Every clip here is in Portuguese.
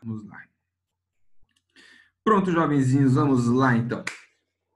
Vamos lá. Pronto, jovenzinhos, vamos lá então.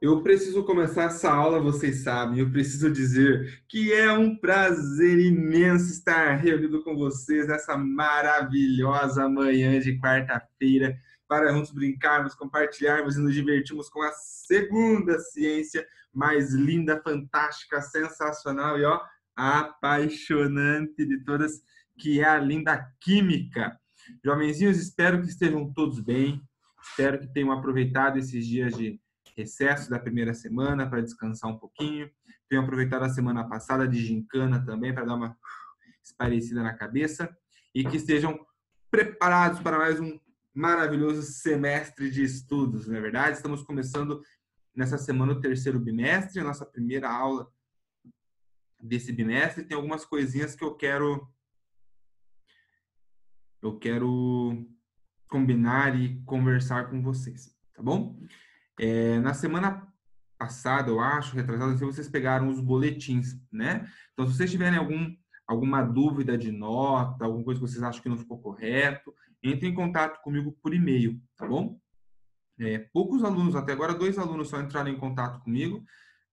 Eu preciso começar essa aula, vocês sabem, eu preciso dizer que é um prazer imenso estar reunido com vocês nessa maravilhosa manhã de quarta-feira para juntos brincarmos, compartilharmos e nos divertirmos com a segunda ciência mais linda, fantástica, sensacional e ó, apaixonante de todas, que é a linda química. Jovenzinhos, espero que estejam todos bem, espero que tenham aproveitado esses dias de recesso da primeira semana para descansar um pouquinho. Tenho aproveitado a semana passada de gincana também para dar uma esparecida na cabeça e que estejam preparados para mais um maravilhoso semestre de estudos, não é verdade? Estamos começando nessa semana o terceiro bimestre, a nossa primeira aula desse bimestre. Tem algumas coisinhas que eu quero combinar e conversar com vocês, tá bom? Na semana passada, eu acho, retrasada, se vocês pegaram os boletins, né? Então, se vocês tiverem alguma dúvida de nota, alguma coisa que vocês acham que não ficou correto, entre em contato comigo por e-mail, tá bom? Poucos alunos, até agora 2 alunos só entraram em contato comigo,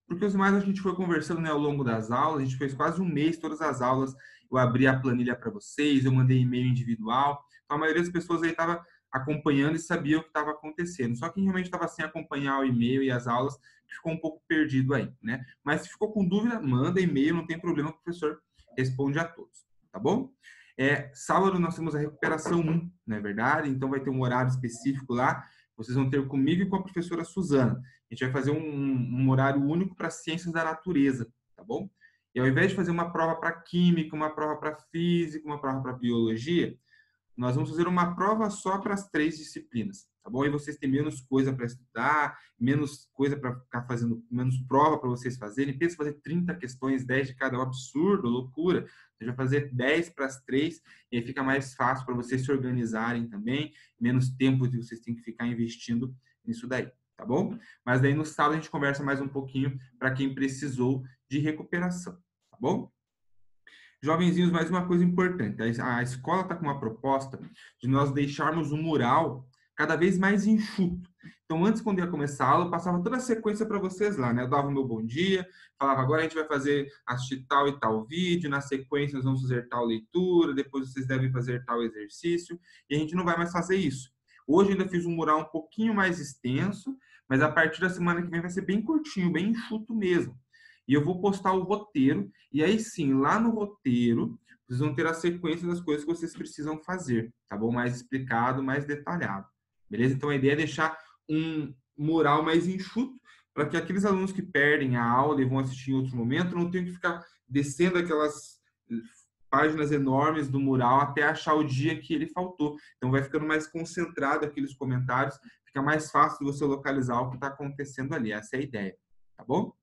porque os demais a gente foi conversando, né, ao longo das aulas, a gente fez quase um mês, todas as aulas, eu abri a planilha para vocês, eu mandei e-mail individual, então a maioria das pessoas aí estava acompanhando e sabia o que estava acontecendo, só quem realmente estava sem acompanhar o e-mail e as aulas, ficou um pouco perdido aí, né? Mas se ficou com dúvida, manda e-mail, não tem problema, o professor responde a todos, tá bom? Sábado nós temos a recuperação 1, não é verdade? Então vai ter um horário específico lá, vocês vão ter comigo e com a professora Suzana. A gente vai fazer um horário único para ciências da natureza, tá bom? E ao invés de fazer uma prova para química, uma prova para física, uma prova para biologia, nós vamos fazer uma prova só para as 3 disciplinas, tá bom? E vocês têm menos coisa para estudar, menos coisa para ficar fazendo, menos prova para vocês fazerem. Pensa em fazer 30 questões, 10 de cada, é um absurdo, loucura. Você vai fazer 10 para as 3 e aí fica mais fácil para vocês se organizarem também, menos tempo que vocês têm que ficar investindo nisso daí, tá bom? Mas daí no sábado a gente conversa mais um pouquinho para quem precisou de recuperação, tá bom? Jovenzinhos, mais uma coisa importante. A escola está com uma proposta de nós deixarmos o mural cada vez mais enxuto. Então, antes, quando ia começar a aula, eu passava toda a sequência para vocês lá, né? Eu dava o meu bom dia, falava, agora a gente vai assistir tal e tal vídeo, na sequência nós vamos fazer tal leitura, depois vocês devem fazer tal exercício, e a gente não vai mais fazer isso. Hoje ainda fiz um mural um pouquinho mais extenso, mas a partir da semana que vem vai ser bem curtinho, bem enxuto mesmo. E eu vou postar o roteiro, e aí sim, lá no roteiro, vocês vão ter a sequência das coisas que vocês precisam fazer, tá bom? Mais explicado, mais detalhado. Beleza? Então a ideia é deixar um mural mais enxuto, para que aqueles alunos que perdem a aula e vão assistir em outro momento não tenham que ficar descendo aquelas páginas enormes do mural até achar o dia que ele faltou. Então vai ficando mais concentrado aqueles comentários, fica mais fácil de você localizar o que está acontecendo ali. Essa é a ideia, tá bom?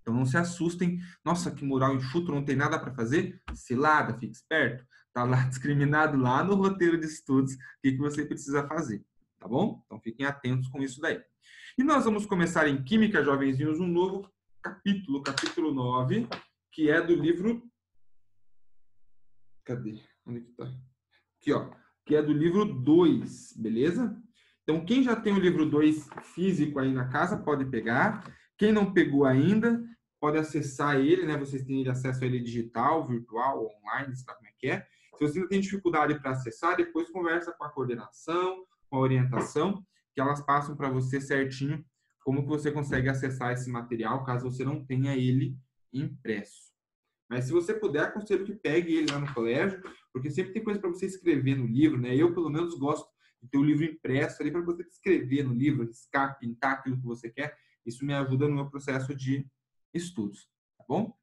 Então não se assustem. Nossa, que mural enxuto, não tem nada para fazer? Cilada, fique esperto. Está lá discriminado lá no roteiro de estudos o que você precisa fazer, tá bom? Então fiquem atentos com isso daí. E nós vamos começar em Química, jovenzinhos, um novo capítulo, capítulo 9, que é do livro... Cadê? Onde que tá? Aqui, ó. Que é do livro 2, beleza? Então, quem já tem o livro 2 físico aí na casa, pode pegar. Quem não pegou ainda, pode acessar ele, né? Vocês têm acesso a ele digital, virtual, online, sabe como é que é. Se você ainda tem dificuldade para acessar, depois conversa com a coordenação, com a orientação, que elas passam para você certinho como que você consegue acessar esse material, caso você não tenha ele impresso. Mas se você puder, aconselho que pegue ele lá no colégio, porque sempre tem coisa para você escrever no livro, né? Eu, pelo menos, gosto de ter o livro impresso ali para você escrever no livro, riscar, pintar aquilo que você quer. Isso me ajuda no meu processo de estudos, tá bom?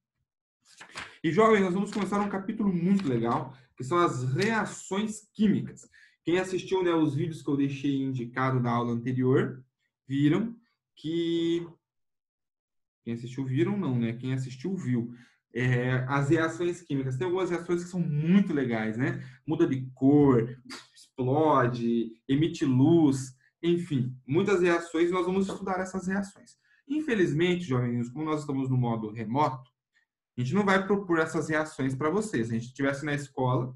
E, jovens, nós vamos começar um capítulo muito legal, que são as reações químicas. Quem assistiu, né, os vídeos que eu deixei indicado na aula anterior, viram que... Quem assistiu, viram não, né? Quem assistiu, viu. As reações químicas. Tem algumas reações que são muito legais, né? Muda de cor, explode, emite luz, enfim, muitas reações, nós vamos estudar essas reações. Infelizmente, jovens, como nós estamos no modo remoto, a gente não vai propor essas reações para vocês. Se a gente estivesse na escola,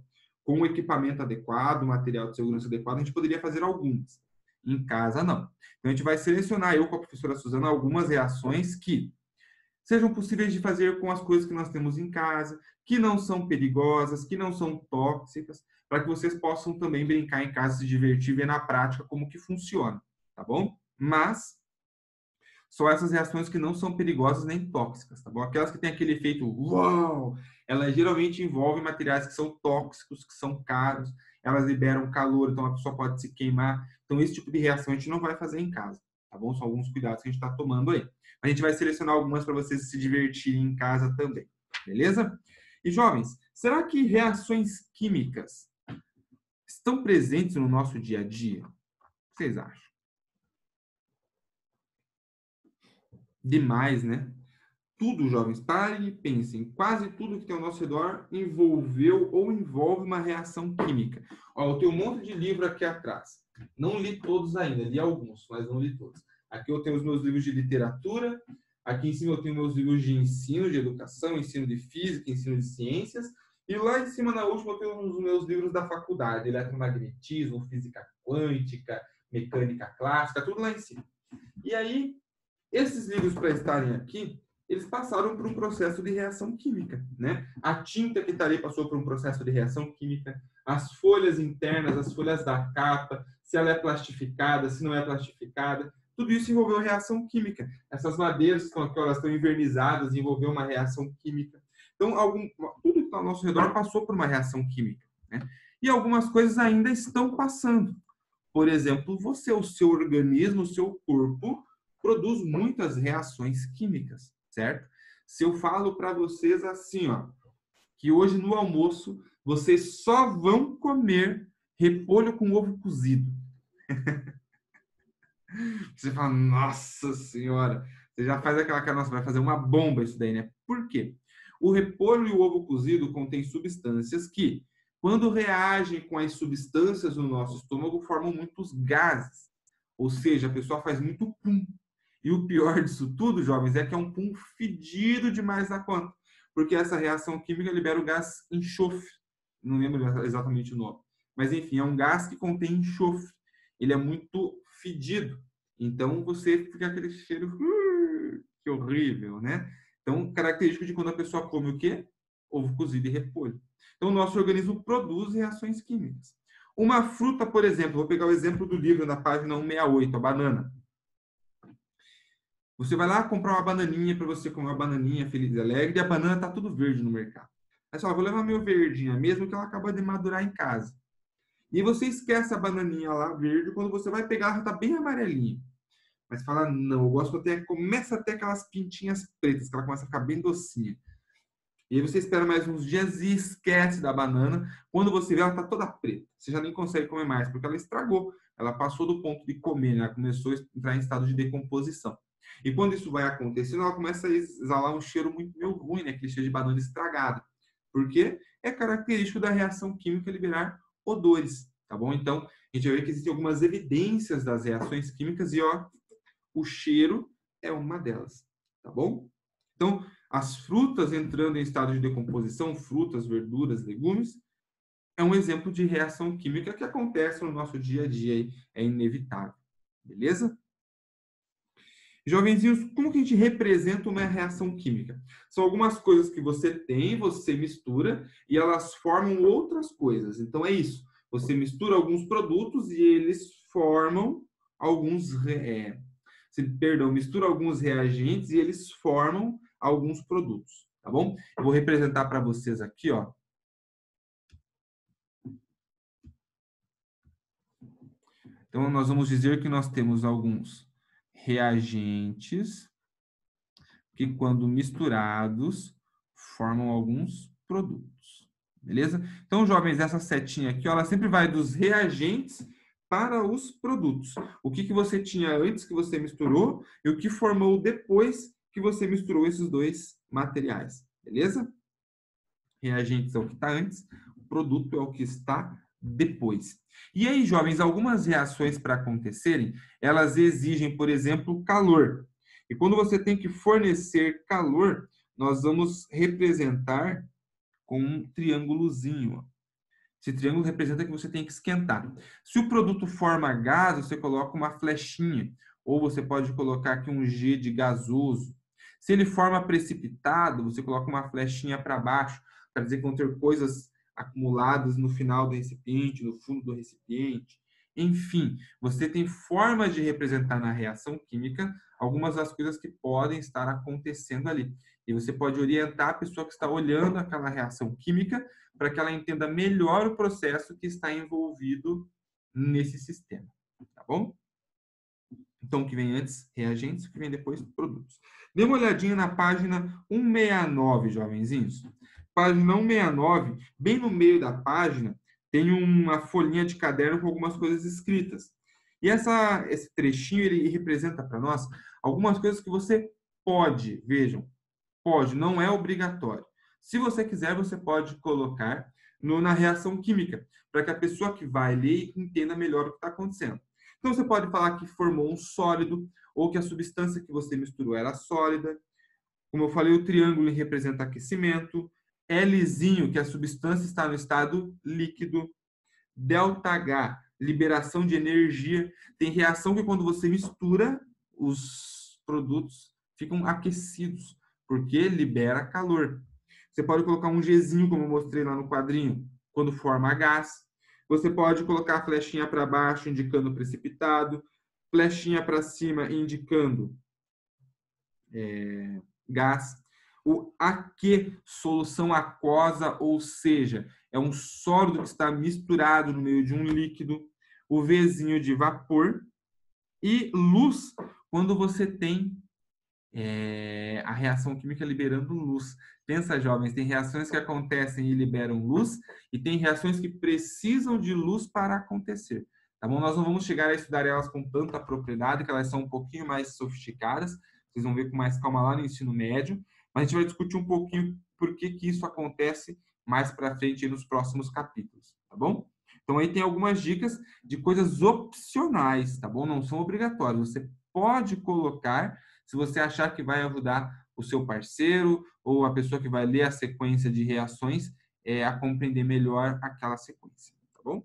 com o equipamento adequado, material de segurança adequado, a gente poderia fazer algumas. Em casa, não. Então, a gente vai selecionar, eu com a professora Suzana, algumas reações que sejam possíveis de fazer com as coisas que nós temos em casa, que não são perigosas, que não são tóxicas, para que vocês possam também brincar em casa, se divertir e ver na prática como que funciona, tá bom? Mas são essas reações que não são perigosas nem tóxicas, tá bom? Aquelas que têm aquele efeito uau, elas geralmente envolvem materiais que são tóxicos, que são caros, elas liberam calor, então a pessoa pode se queimar. Então, esse tipo de reação a gente não vai fazer em casa, tá bom? São alguns cuidados que a gente está tomando aí. A gente vai selecionar algumas para vocês se divertirem em casa também, beleza? E, jovens, será que reações químicas estão presentes no nosso dia a dia? O que vocês acham? Demais, né? Tudo, jovens, parem e pensem. Quase tudo que tem ao nosso redor envolveu ou envolve uma reação química. Ó, eu tenho um monte de livro aqui atrás. Não li todos ainda, li alguns, mas não li todos. Aqui eu tenho os meus livros de literatura. Aqui em cima eu tenho meus livros de ensino, de educação, ensino de física, ensino de ciências. E lá em cima, na última, eu tenho os meus livros da faculdade. Eletromagnetismo, física quântica, mecânica clássica, tudo lá em cima. E aí, esses livros, para estarem aqui, eles passaram por um processo de reação química, né? A tinta que está ali passou por um processo de reação química, as folhas internas, as folhas da capa, se ela é plastificada, se não é plastificada, tudo isso envolveu reação química. Essas madeiras que estão aqui, elas estão envernizadas, envolveu uma reação química. Então, tudo que está ao nosso redor passou por uma reação química, né? E algumas coisas ainda estão passando. Por exemplo, você, o seu organismo, o seu corpo, produz muitas reações químicas, certo? Se eu falo para vocês assim, ó, que hoje no almoço vocês só vão comer repolho com ovo cozido. Você fala, nossa senhora, você já faz aquela cara, nossa, vai fazer uma bomba isso daí, né? Por quê? O repolho e o ovo cozido contêm substâncias que, quando reagem com as substâncias no nosso estômago, formam muitos gases. Ou seja, a pessoa faz muito pum. E o pior disso tudo, jovens, é que é um pum fedido demais da conta. Porque essa reação química libera o gás enxofre. Não lembro exatamente o nome. Mas, enfim, é um gás que contém enxofre. Ele é muito fedido. Então, você fica aquele cheiro... que horrível, né? Então, característico de quando a pessoa come o quê? Ovo cozido e repolho. Então, o nosso organismo produz reações químicas. Uma fruta, por exemplo, vou pegar o exemplo do livro na página 168, a banana. Você vai lá comprar uma bananinha para você comer uma bananinha feliz e alegre, e a banana está tudo verde no mercado. Aí você fala, vou levar meu verdinha, mesmo que ela acaba de madurar em casa. E você esquece a bananinha lá verde, quando você vai pegar, ela está bem amarelinha. Mas fala, não, eu gosto até, começa a ter aquelas pintinhas pretas, que ela começa a ficar bem docinha. E aí você espera mais uns dias e esquece da banana. Quando você vê, ela está toda preta. Você já nem consegue comer mais, porque ela estragou. Ela passou do ponto de comer, né? Ela começou a entrar em estado de decomposição. E quando isso vai acontecendo, ela começa a exalar um cheiro muito meio ruim, né? Aquele cheiro de banana estragada. Porque é característico da reação química liberar odores, tá bom? Então, a gente vai ver que existem algumas evidências das reações químicas e, ó, o cheiro é uma delas, tá bom? Então, as frutas entrando em estado de decomposição, frutas, verduras, legumes, é um exemplo de reação química que acontece no nosso dia a dia, é inevitável, beleza? Jovenzinhos, como que a gente representa uma reação química? São algumas coisas que você tem, você mistura e elas formam outras coisas. Então é isso. Você mistura alguns produtos e eles formam alguns, mistura alguns reagentes e eles formam alguns produtos, tá bom? Eu vou representar para vocês aqui, ó. Então nós vamos dizer que nós temos alguns reagentes que, quando misturados, formam alguns produtos. Beleza? Então, jovens, essa setinha aqui, ó, ela sempre vai dos reagentes para os produtos. O que você tinha antes que você misturou e o que formou depois que você misturou esses dois materiais. Beleza? Reagentes é o que está antes, o produto é o que está depois. E aí, jovens, algumas reações para acontecerem, elas exigem, por exemplo, calor. E quando você tem que fornecer calor, nós vamos representar com um triângulozinho. Esse triângulo representa que você tem que esquentar. Se o produto forma gás, você coloca uma flechinha, ou você pode colocar aqui um G de gasoso. Se ele forma precipitado, você coloca uma flechinha para baixo, para dizer que vão ter coisas acumuladas no final do recipiente, no fundo do recipiente. Enfim, você tem formas de representar na reação química algumas das coisas que podem estar acontecendo ali. E você pode orientar a pessoa que está olhando aquela reação química para que ela entenda melhor o processo que está envolvido nesse sistema, tá bom? Então, o que vem antes, reagentes, o que vem depois, produtos. Dê uma olhadinha na página 169, jovenzinhos. Página 169, bem no meio da página, tem uma folhinha de caderno com algumas coisas escritas. E esse trechinho, ele representa para nós algumas coisas que você pode, vejam, pode, não é obrigatório. Se você quiser, você pode colocar na reação química, para que a pessoa que vai ler entenda melhor o que está acontecendo. Então, você pode falar que formou um sólido, ou que a substância que você misturou era sólida. Como eu falei, o triângulo representa aquecimento. Lzinho, que a substância está no estado líquido. ΔH, liberação de energia. Tem reação que quando você mistura, os produtos ficam aquecidos, porque libera calor. Você pode colocar um Gzinho, como eu mostrei lá no quadrinho, quando forma gás. Você pode colocar a flechinha para baixo, indicando precipitado, flechinha para cima, indicando gás. O AQ, solução aquosa, ou seja, é um sólido que está misturado no meio de um líquido. O Vzinho de vapor. E luz, quando você tem a reação química liberando luz. Pensa, jovens, tem reações que acontecem e liberam luz, e tem reações que precisam de luz para acontecer. Tá bom? Nós não vamos chegar a estudar elas com tanta propriedade, que elas são um pouquinho mais sofisticadas. Vocês vão ver com mais calma lá no ensino médio. Mas a gente vai discutir um pouquinho por que isso acontece mais para frente nos próximos capítulos, tá bom? Então aí tem algumas dicas de coisas opcionais, tá bom? Não são obrigatórias. Você pode colocar se você achar que vai ajudar o seu parceiro ou a pessoa que vai ler a sequência de reações a compreender melhor aquela sequência, tá bom?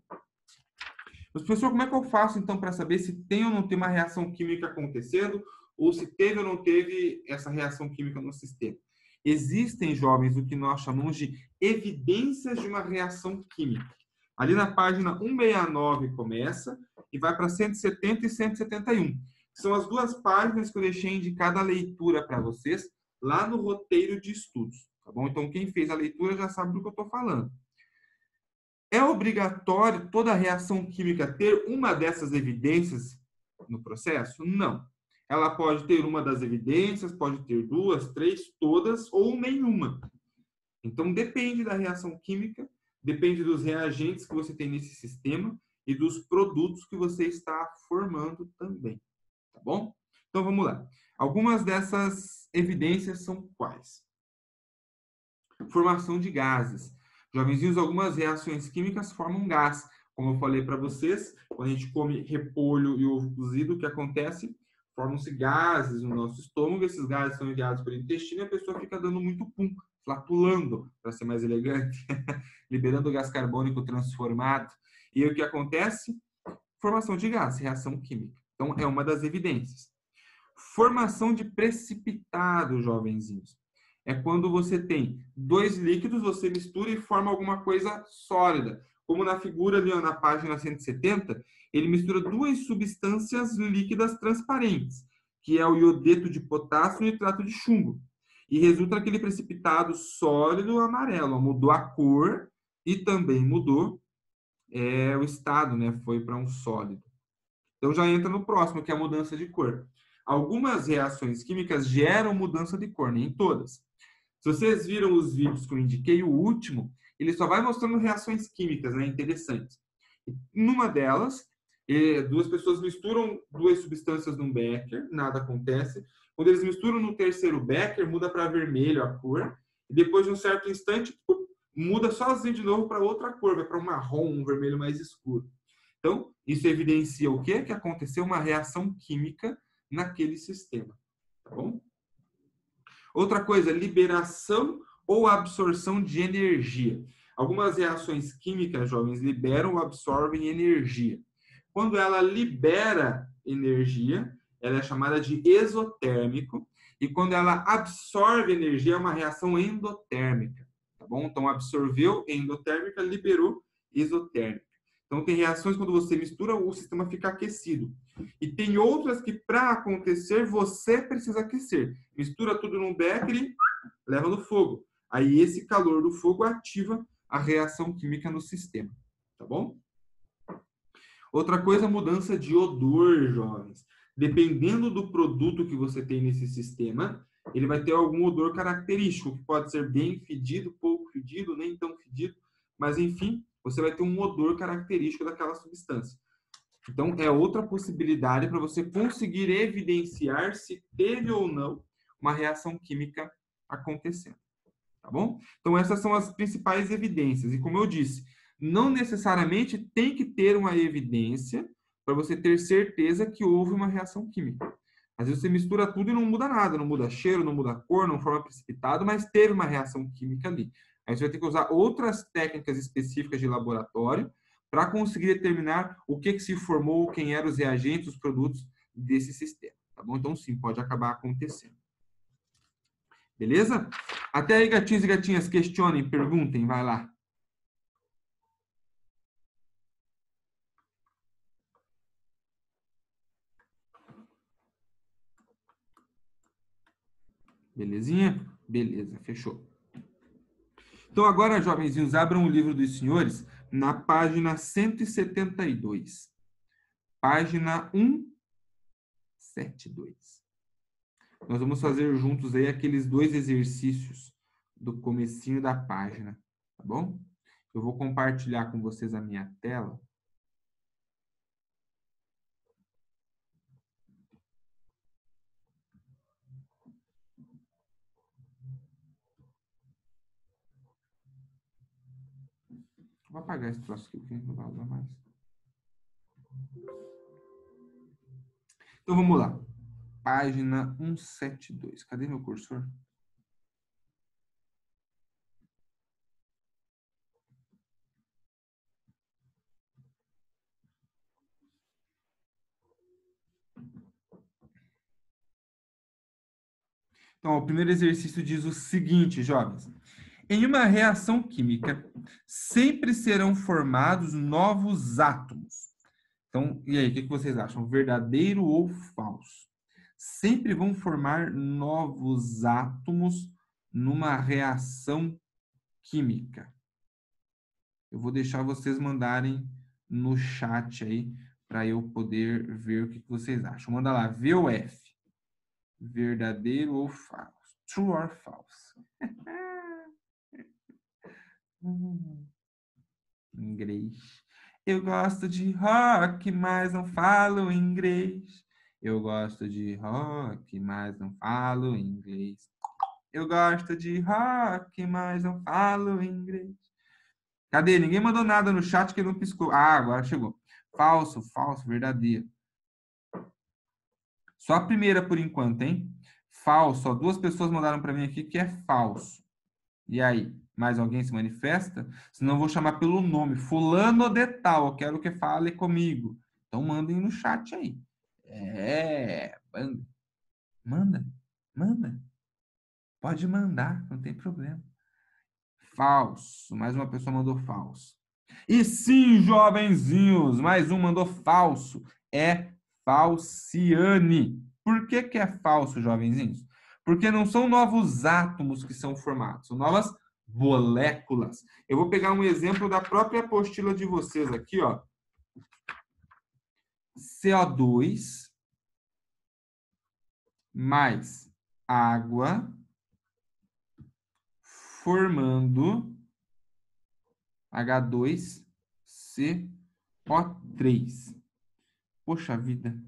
Mas, professor, como é que eu faço, então, para saber se tem ou não tem uma reação química acontecendo ou se teve ou não teve essa reação química no sistema? Existem, jovens, o que nós chamamos de evidências de uma reação química. Ali na página 169 começa e vai para 170 e 171. São as duas páginas que eu deixei indicada a leitura para vocês lá no roteiro de estudos, tá bom? Então, quem fez a leitura já sabe do que eu estou falando. É obrigatório toda reação química ter uma dessas evidências no processo? Não. Ela pode ter uma das evidências, pode ter duas, três, todas ou nenhuma. Então, depende da reação química, depende dos reagentes que você tem nesse sistema e dos produtos que você está formando também. Tá bom? Então, vamos lá. Algumas dessas evidências são quais? Formação de gases. Jovenzinhos, algumas reações químicas formam gás. Como eu falei para vocês, quando a gente come repolho e ovo cozido, o que acontece? Formam-se gases no nosso estômago, esses gases são enviados pelo intestino e a pessoa fica dando muito pum, flatulando, para ser mais elegante, liberando gás carbônico transformado. E o que acontece? Formação de gás, reação química. Então, é uma das evidências. Formação de precipitado, jovenzinhos. É quando você tem dois líquidos, você mistura e forma alguma coisa sólida. Como na figura ali na página 170, ele mistura duas substâncias líquidas transparentes, que é o iodeto de potássio e o nitrato de chumbo. E resulta naquele precipitado sólido amarelo. Mudou a cor e também mudou o estado, né? Foi para um sólido. Então já entra no próximo, que é a mudança de cor. Algumas reações químicas geram mudança de cor, nem todas. Se vocês viram os vídeos que eu indiquei, o último, ele só vai mostrando reações químicas, né, interessantes. Numa delas, duas pessoas misturam duas substâncias num becker, nada acontece. Quando eles misturam no terceiro becker, muda para vermelho a cor. E depois de um certo instante, muda sozinho de novo para outra cor, vai para um marrom, um vermelho mais escuro. Então, isso evidencia o quê? Que aconteceu uma reação química naquele sistema. Tá bom? Outra coisa, liberação ou absorção de energia. Algumas reações químicas, jovens, liberam ou absorvem energia. Quando ela libera energia, ela é chamada de exotérmico. E quando ela absorve energia, é uma reação endotérmica. Tá bom? Então, absorveu endotérmica, liberou exotérmica. Então, tem reações quando você mistura, o sistema fica aquecido. E tem outras que, para acontecer, você precisa aquecer. Mistura tudo num becker e leva no fogo. Aí, esse calor do fogo ativa a reação química no sistema. Tá bom? Outra coisa, mudança de odor, jovens. Dependendo do produto que você tem nesse sistema, ele vai ter algum odor característico, que pode ser bem fedido, pouco fedido, nem tão fedido, mas enfim, você vai ter um odor característico daquela substância. Então, é outra possibilidade para você conseguir evidenciar se teve ou não uma reação química acontecendo. Tá bom? Então, essas são as principais evidências. E como eu disse, não necessariamente tem que ter uma evidência para você ter certeza que houve uma reação química. Às vezes você mistura tudo e não muda nada, não muda cheiro, não muda cor, não forma precipitado, mas teve uma reação química ali. Aí você vai ter que usar outras técnicas específicas de laboratório para conseguir determinar o que se formou, quem eram os reagentes, os produtos desse sistema. Tá bom? Então, sim, pode acabar acontecendo. Beleza? Até aí, gatinhos e gatinhas, questionem, perguntem, vai lá. Belezinha? Beleza, fechou. Então, agora, jovenzinhos, abram o livro dos senhores na página 172. Página 172. Nós vamos fazer juntos aí aqueles dois exercícios do comecinho da página, tá bom? Eu vou compartilhar com vocês a minha tela. Vou apagar esse troço aqui, porque não vai usar mais. Então, vamos lá. Página 172. Cadê meu cursor? Então, o primeiro exercício diz o seguinte, jovens. Em uma reação química, sempre serão formados novos átomos. Então, e aí, o que vocês acham? Verdadeiro ou falso? Sempre vão formar novos átomos numa reação química. Eu vou deixar vocês mandarem no chat aí para eu poder ver o que vocês acham. Manda lá, V ou F? Verdadeiro ou falso? True or false? Inglês. Eu gosto de rock, mas não falo inglês. Eu gosto de rock, mas não falo inglês. Eu gosto de rock, mas não falo inglês. Cadê? Ninguém mandou nada no chat que não piscou. Ah, agora chegou. Falso, falso, verdadeiro. Só a primeira por enquanto, hein? Falso. Ó, duas pessoas mandaram para mim aqui que é falso. E aí? Mais alguém se manifesta? Senão eu vou chamar pelo nome. Fulano de tal. Eu quero que fale comigo. Então mandem no chat aí. Manda. Manda. Manda. Pode mandar, não tem problema. Falso. Mais uma pessoa mandou falso. E sim, jovenzinhos, mais um mandou falso. É Falciane. Por que que é falso, jovenzinhos? Porque não são novos átomos que são formados, são novas moléculas. Eu vou pegar um exemplo da própria apostila de vocês aqui, ó. CO2 mais água formando H2CO3. Poxa vida.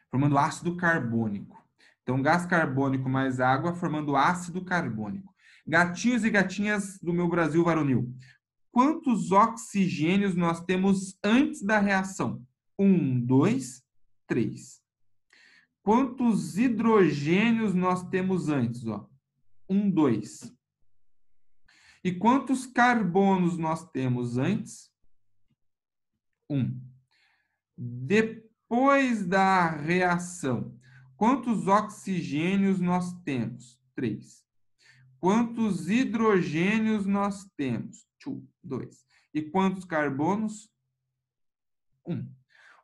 Formando ácido carbônico. Então, gás carbônico mais água formando ácido carbônico. Gatinhos e gatinhas do meu Brasil varonil. Quantos oxigênios nós temos antes da reação? 1, 2, 3. Quantos hidrogênios nós temos antes? 1, 2. E quantos carbonos nós temos antes? 1. Depois da reação, quantos oxigênios nós temos? 3. Quantos hidrogênios nós temos? 2. E quantos carbonos? 1.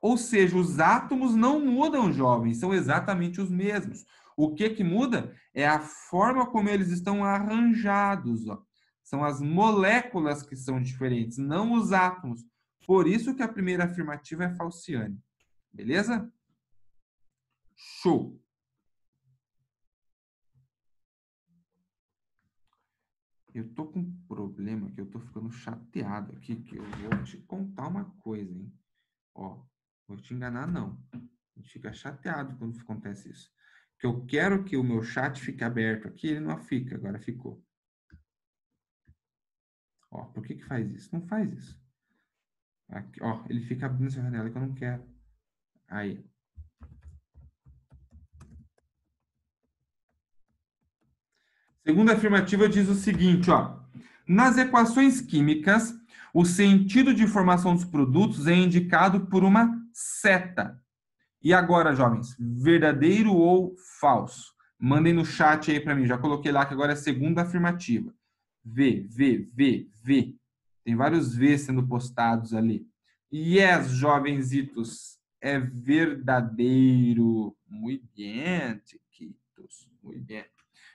Ou seja, os átomos não mudam, jovens, são exatamente os mesmos. O que muda é a forma como eles estão arranjados. Ó. São as moléculas que são diferentes, não os átomos. Por isso que a primeira afirmativa é falciane. Beleza? Show! Eu tô com um problema que eu tô ficando chateado aqui, que eu vou te contar uma coisa, hein? Ó, vou te enganar, não. A gente fica chateado quando acontece isso. Que eu quero que o meu chat fique aberto aqui, ele não fica, agora ficou. Ó, por que faz isso? Não faz isso. Aqui, ó, ele fica abrindo essa janela que eu não quero. Aí. Segunda afirmativa diz o seguinte, ó. Nas equações químicas, o sentido de formação dos produtos é indicado por uma seta. E agora, jovens, verdadeiro ou falso? Mandem no chat aí para mim. Já coloquei lá que agora é a segunda afirmativa. V. Tem vários V sendo postados ali. Yes, jovenzitos, é verdadeiro. Muito bem, chiquitos. Muito bem.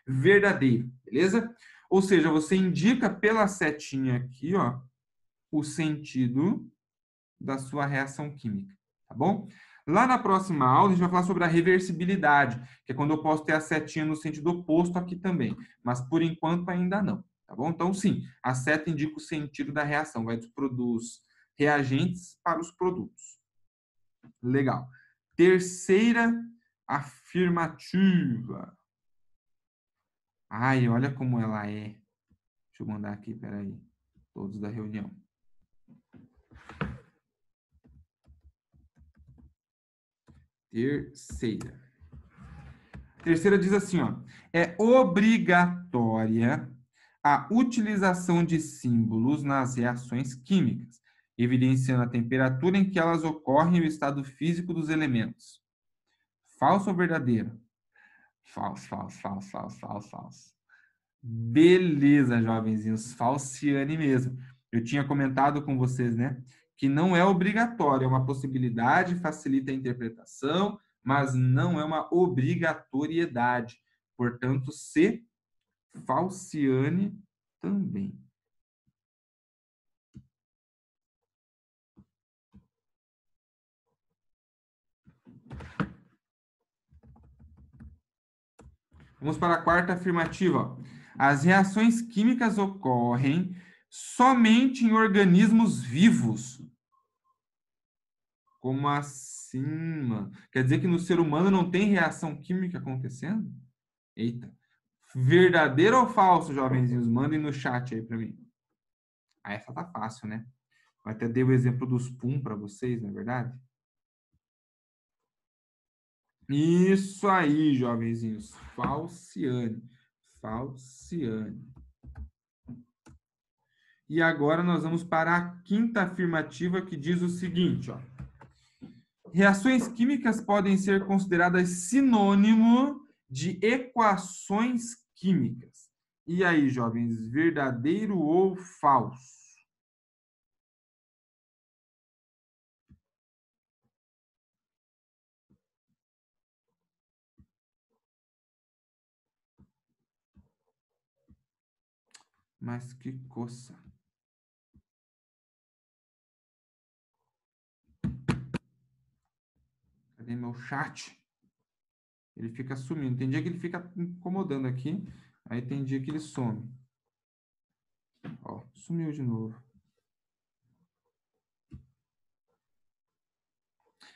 Verdadeiro, beleza? Ou seja, você indica pela setinha aqui, ó, o sentido da sua reação química, tá bom? Lá na próxima aula, a gente vai falar sobre a reversibilidade, que é quando eu posso ter a setinha no sentido oposto aqui também. Mas, por enquanto, ainda não, tá bom? Então, sim, a seta indica o sentido da reação, vai dos reagentes para os produtos. Legal. Terceira afirmativa. Ai, olha como ela é. Deixa eu mandar aqui, peraí. Todos da reunião. Terceira diz assim, ó, é obrigatória a utilização de símbolos nas reações químicas, evidenciando a temperatura em que elas ocorrem e o estado físico dos elementos. Falso ou verdadeiro? Falso. Beleza, jovenzinhos, falciane mesmo. Eu tinha comentado com vocês, né, que não é obrigatório, é uma possibilidade, facilita a interpretação, mas não é uma obrigatoriedade. Portanto, C, falciane também. Vamos para a quarta afirmativa. As reações químicas ocorrem somente em organismos vivos. Como assim, mano? Quer dizer que no ser humano não tem reação química acontecendo? Eita. Verdadeiro ou falso, jovenzinhos? Mandem no chat aí para mim. Ah, essa tá fácil, né? Eu até dei o exemplo dos pum para vocês, não é verdade? Isso aí, jovenzinhos. Falciane. E agora nós vamos para a quinta afirmativa que diz o seguinte, ó. Reações químicas podem ser consideradas sinônimo de equações químicas. E aí, jovens, verdadeiro ou falso? Mas que coça. Cadê meu chat? Ele fica sumindo. Tem dia que ele fica incomodando aqui, aí tem dia que ele some. Ó, sumiu de novo.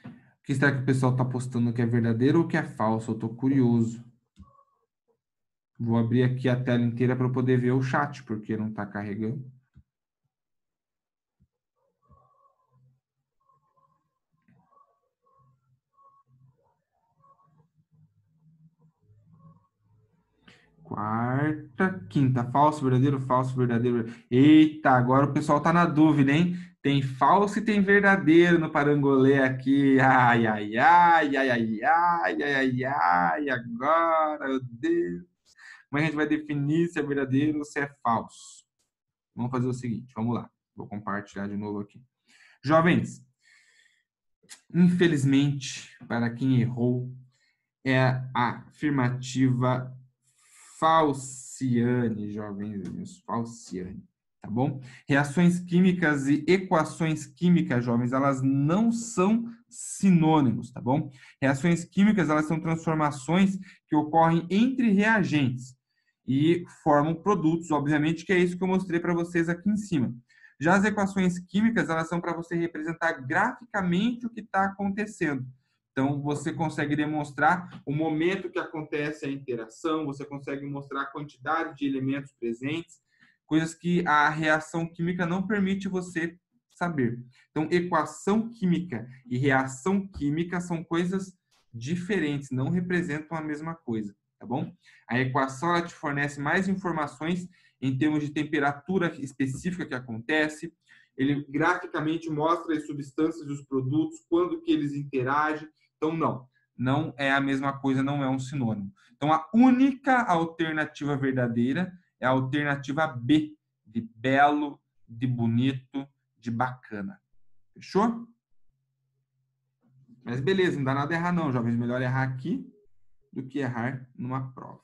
O que será que o pessoal está postando que é verdadeiro ou que é falso? Eu tô curioso. Vou abrir aqui a tela inteira para poder ver o chat, porque não está carregando. quarta, quinta. Falso, verdadeiro, falso, verdadeiro. Eita, agora o pessoal tá na dúvida, hein? Tem falso e tem verdadeiro no parangolê aqui. Ai, ai, ai, ai, ai, ai, ai, ai, ai, agora, meu Deus. Como é que a gente vai definir se é verdadeiro ou se é falso? Vamos fazer o seguinte, vamos lá. Vou compartilhar de novo aqui. Jovens, infelizmente, para quem errou, é a afirmativa Falciane, jovens, Falciane, tá bom? Reações químicas e equações químicas, jovens, elas não são sinônimos, tá bom? Reações químicas, elas são transformações que ocorrem entre reagentes e formam produtos, obviamente, que é isso que eu mostrei para vocês aqui em cima. Já as equações químicas, elas são para você representar graficamente o que está acontecendo. Então, você consegue demonstrar o momento que acontece a interação, você consegue mostrar a quantidade de elementos presentes, coisas que a reação química não permite você saber. Então, equação química e reação química são coisas diferentes, não representam a mesma coisa, tá bom? A equação ela te fornece mais informações em termos de temperatura específica que acontece, ele graficamente mostra as substâncias e os produtos, quando que eles interagem. Então, não é a mesma coisa, não é um sinônimo. Então, a única alternativa verdadeira é a alternativa B, de belo, de bonito, de bacana. Fechou? Mas beleza, não dá nada errar não, jovens. Melhor errar aqui do que errar numa prova.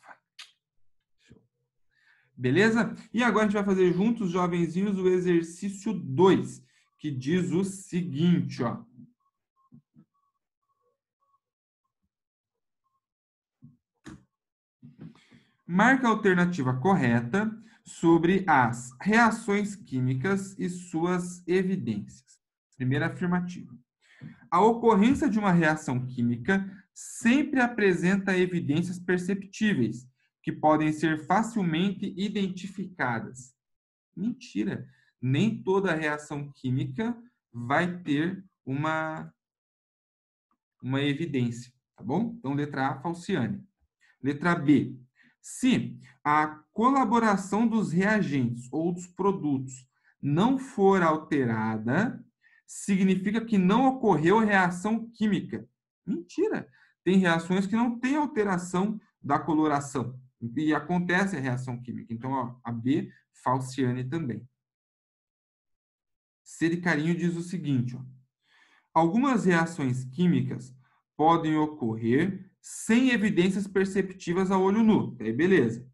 Beleza? E agora a gente vai fazer juntos, jovenzinhos, o exercício 2, que diz o seguinte, ó. Marca a alternativa correta sobre as reações químicas e suas evidências. Primeira afirmativa. A ocorrência de uma reação química sempre apresenta evidências perceptíveis, que podem ser facilmente identificadas. Mentira! Nem toda reação química vai ter uma evidência, tá bom? Então, letra A, Falciane. Letra B. Se a colaboração dos reagentes ou dos produtos não for alterada, significa que não ocorreu reação química. Mentira! Tem reações que não têm alteração da coloração. E acontece a reação química. Então, ó, a B, Falciane também. C de carinho diz o seguinte, ó. Algumas reações químicas podem ocorrer sem evidências perceptíveis a olho nu. Aí, beleza.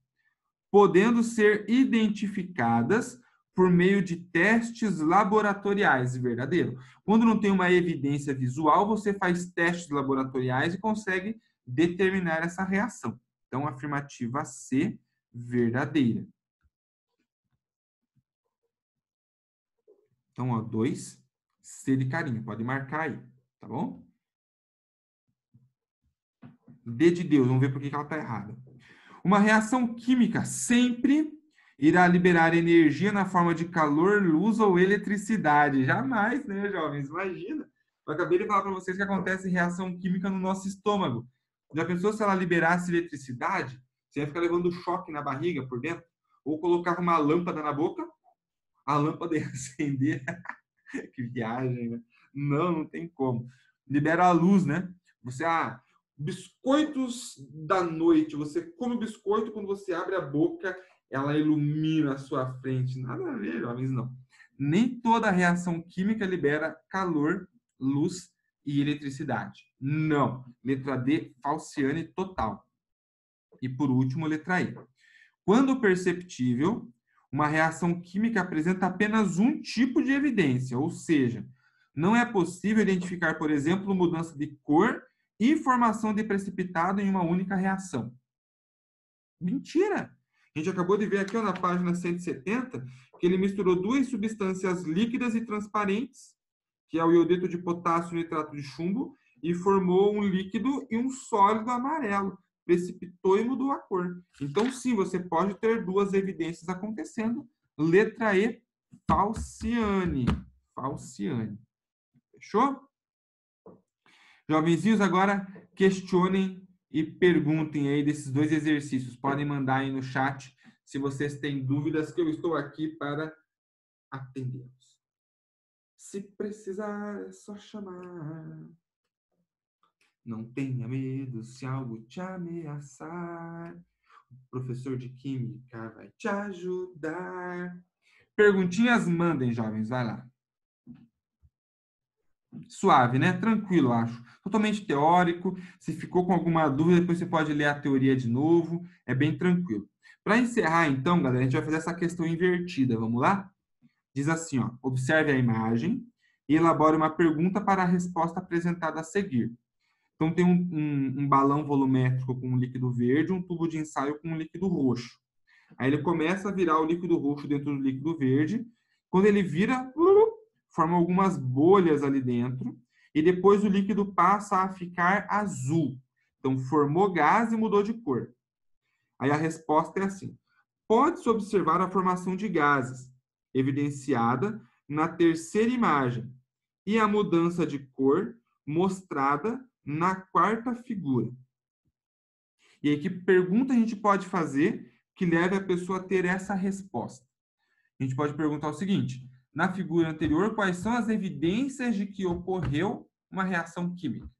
Podendo ser identificadas por meio de testes laboratoriais, verdadeiro. Quando não tem uma evidência visual, você faz testes laboratoriais e consegue determinar essa reação. Então, afirmativa C, verdadeira. Então, ó, 2, C de carinho. Pode marcar aí, tá bom? D de Deus, vamos ver por que ela está errada. Uma reação química sempre irá liberar energia na forma de calor, luz ou eletricidade. Jamais, né, jovens? Imagina. Eu acabei de falar para vocês que acontece reação química no nosso estômago. Já pensou se ela liberasse eletricidade? Você ia ficar levando choque na barriga por dentro? Ou colocava uma lâmpada na boca, a lâmpada ia acender. Que viagem, né? Não tem como. Libera a luz, né? Você, biscoitos da noite. Você come o biscoito, quando você abre a boca, ela ilumina a sua frente. Nada a ver, jovens, não. Nem toda reação química libera calor, luz e eletricidade. Não. Letra D, Falciane total. E por último, letra E. Quando perceptível, uma reação química apresenta apenas um tipo de evidência, ou seja, não é possível identificar, por exemplo, mudança de cor e formação de precipitado em uma única reação. Mentira! A gente acabou de ver aqui na página 170 que ele misturou duas substâncias líquidas e transparentes, que é o iodeto de potássio e o nitrato de chumbo, e formou um líquido e um sólido amarelo. Precipitou e mudou a cor. Então, sim, você pode ter duas evidências acontecendo. Letra E, Falciane. Falciane. Fechou? Jovenzinhos, agora questionem e perguntem aí desses dois exercícios. Podem mandar aí no chat se vocês têm dúvidas, que eu estou aqui para atendê-los. Se precisar, é só chamar. Não tenha medo se algo te ameaçar. O professor de química vai te ajudar. Perguntinhas mandem, jovens, vai lá. Suave, né? Tranquilo, acho. Totalmente teórico. Se ficou com alguma dúvida, depois você pode ler a teoria de novo. É bem tranquilo. Para encerrar, então, galera, a gente vai fazer essa questão invertida. Vamos lá? Diz assim, ó, observe a imagem e elabore uma pergunta para a resposta apresentada a seguir. Então, tem um balão volumétrico com um líquido verde, um tubo de ensaio com um líquido roxo. Aí ele começa a virar o líquido roxo dentro do líquido verde. Quando ele vira, forma algumas bolhas ali dentro. E depois o líquido passa a ficar azul. Então, formou gás e mudou de cor. Aí a resposta é assim. Pode-se observar a formação de gases, evidenciada na terceira imagem, e a mudança de cor mostrada na quarta figura. E aí, que pergunta a gente pode fazer que leve a pessoa a ter essa resposta? A gente pode perguntar o seguinte: na figura anterior, quais são as evidências de que ocorreu uma reação química?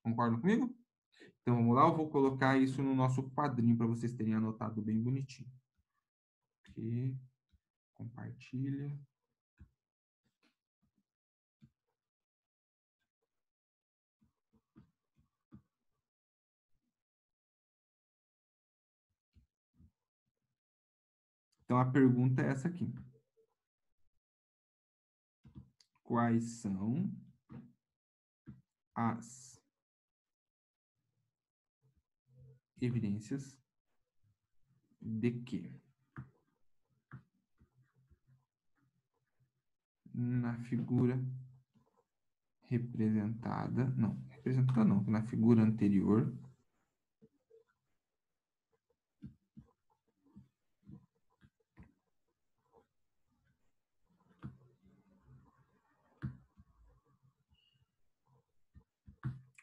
Concordam comigo? Então vamos lá, eu vou colocar isso no nosso quadrinho para vocês terem anotado bem bonitinho. Aqui, compartilha. Então a pergunta é essa aqui. Quais são as evidências de que na figura representada não, na figura anterior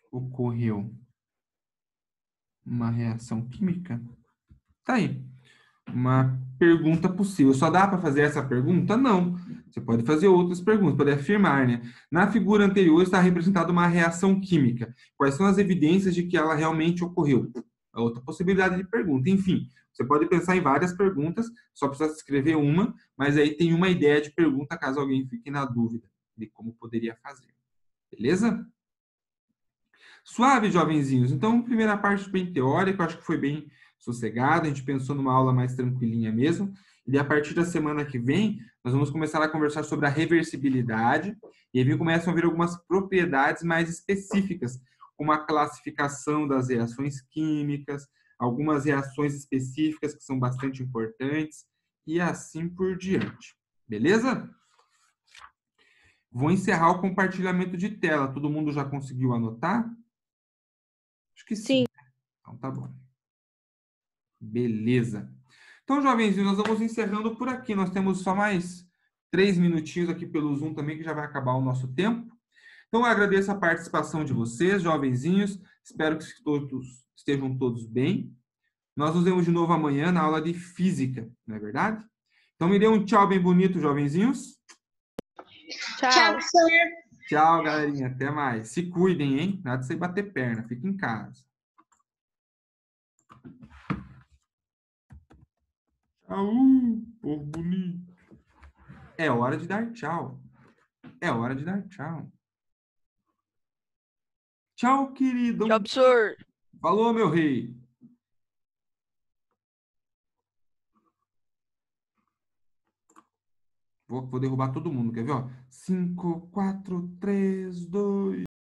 ocorreu uma reação química? Tá aí. Uma pergunta possível. Só dá para fazer essa pergunta? Não. Você pode fazer outras perguntas, pode afirmar, né? Na figura anterior está representada uma reação química. Quais são as evidências de que ela realmente ocorreu? A outra possibilidade de pergunta. Enfim, você pode pensar em várias perguntas, só precisa escrever uma, mas aí tem uma ideia de pergunta caso alguém fique na dúvida de como poderia fazer. Beleza? Suave, jovenzinhos. Então, primeira parte bem teórica, acho que foi bem sossegada, a gente pensou numa aula mais tranquilinha mesmo. E a partir da semana que vem, nós vamos começar a conversar sobre a reversibilidade, e aí começam a vir algumas propriedades mais específicas, como a classificação das reações químicas, algumas reações específicas que são bastante importantes, e assim por diante. Beleza? Vou encerrar o compartilhamento de tela. Todo mundo já conseguiu anotar? Acho que sim. Então tá bom. Beleza. Então, jovenzinhos, nós vamos encerrando por aqui. Nós temos só mais 3 minutinhos aqui pelo Zoom também, que já vai acabar o nosso tempo. Então, eu agradeço a participação de vocês, jovenzinhos. Espero que todos estejam todos bem. Nós nos vemos de novo amanhã na aula de física, não é verdade? Então, me dê um tchau bem bonito, jovenzinhos. Tchau, professor. Tchau, galerinha. Até mais. Se cuidem, hein? Nada de você bater perna. Fique em casa. Tchau, povo bonito. É hora de dar tchau. É hora de dar tchau. Tchau, querido. Tchau, professor. Falou, meu rei. Vou derrubar todo mundo, quer ver? Ó? 5, 4, 3, 2...